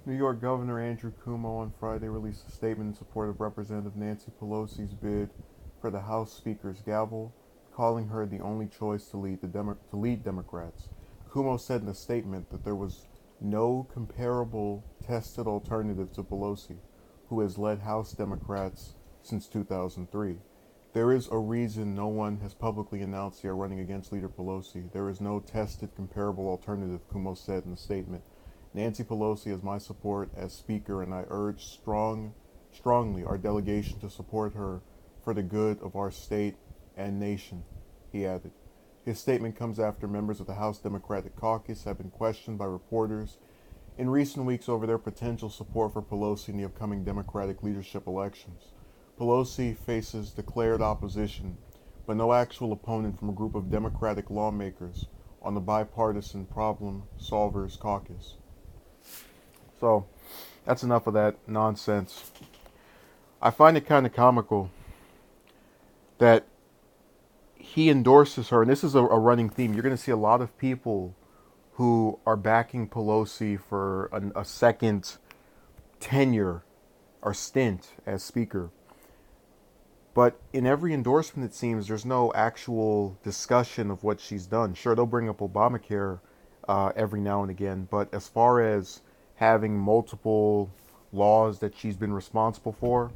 New York Governor Andrew Cuomo on Friday released a statement in support of Representative Nancy Pelosi's bid for the House Speaker's gavel, calling her the only choice to lead Democrats. Cuomo said in a statement that there was no comparable tested alternative to Pelosi, who has led House Democrats since 2003. There is a reason no one has publicly announced they are running against Leader Pelosi. There is no tested comparable alternative, Cuomo said in the statement. Nancy Pelosi has my support as Speaker, and I urge strongly our delegation to support her for the good of our state and nation, he added. His statement comes after members of the House Democratic Caucus have been questioned by reporters in recent weeks over their potential support for Pelosi in the upcoming Democratic leadership elections. Pelosi faces declared opposition, but no actual opponent from a group of Democratic lawmakers on the bipartisan Problem Solvers Caucus. So, that's enough of that nonsense. I find it kind of comical that he endorses her, and this is a running theme. You're going to see a lot of people who are backing Pelosi for a second tenure or stint as Speaker. But in every endorsement, it seems, there's no actual discussion of what she's done. Sure, they'll bring up Obamacare every now and again, but as far as having multiple laws that she's been responsible for,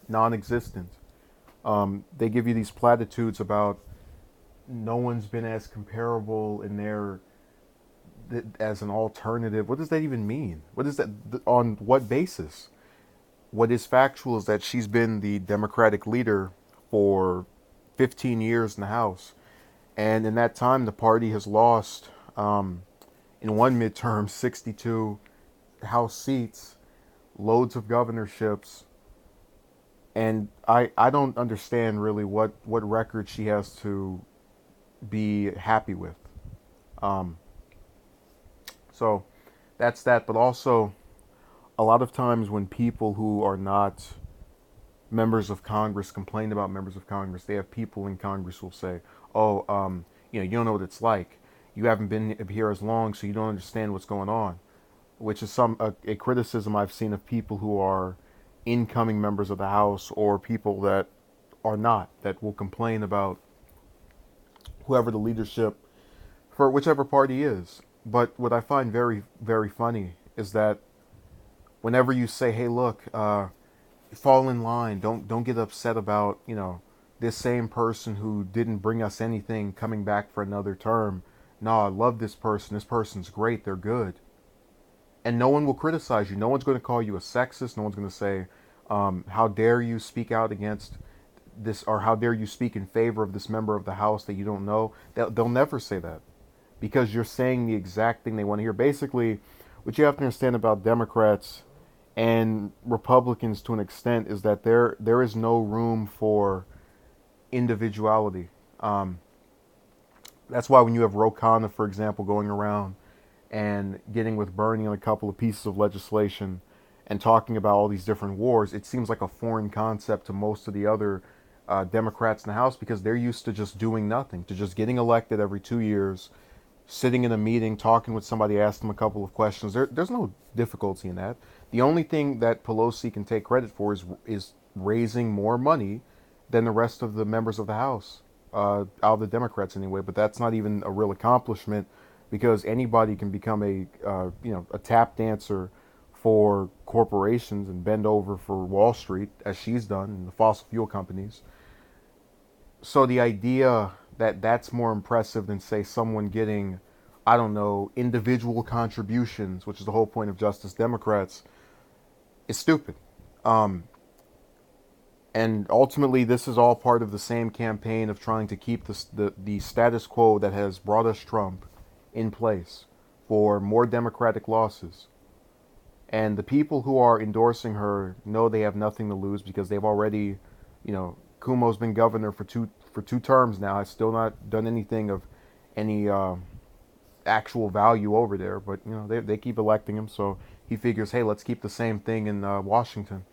non-existent. They give you these platitudes about no one's been as comparable in their as an alternative. What does that even mean? What is that? On what basis? What is factual is that she's been the Democratic leader for 15 years in the House, and in that time, the party has lost in one midterm 62 House seats, loads of governorships, and I don't understand really what record she has to be happy with. Um, so that's that. But also, a lot of times when people who are not members of Congress complain about members of Congress, they have people in Congress who will say, "Oh, you don't know what it's like. You haven't been here as long, so you don't understand what's going on." Which is a criticism I've seen of people who are incoming members of the House or people that are not, that will complain about whoever the leadership for whichever party is. But what I find very, very funny is that whenever you say, "Hey, look, fall in line. Don't get upset about this same person who didn't bring us anything coming back for another term. No, I love this person. This person's great. They're good." And no one will criticize you. No one's going to call you a sexist. No one's going to say, "How dare you speak out against this," or "How dare you speak in favor of this member of the House that you don't know." They'll never say that because you're saying the exact thing they want to hear. Basically, what you have to understand about Democrats and Republicans to an extent is that there is no room for individuality. That's why when you have Ro Khanna, for example, going around and getting with Bernie on a couple of pieces of legislation and talking about all these different wars, it seems like a foreign concept to most of the other Democrats in the House because they're used to just doing nothing, to just getting elected every 2 years, sitting in a meeting, talking with somebody, ask them a couple of questions. There's no difficulty in that. The only thing that Pelosi can take credit for is raising more money than the rest of the members of the House, out of the Democrats anyway. But that's not even a real accomplishment because anybody can become a tap dancer for corporations and bend over for Wall Street, as she's done, and the fossil fuel companies. So the idea that that's more impressive than, say, someone getting, I don't know, individual contributions, which is the whole point of Justice Democrats, is stupid. Um, and ultimately, this is all part of the same campaign of trying to keep the status quo that has brought us Trump in place for more Democratic losses. And the people who are endorsing her know they have nothing to lose because they've already, Cuomo's been governor for two terms now. Has still not done anything of any actual value over there. But they keep electing him, so he figures, hey, let's keep the same thing in Washington.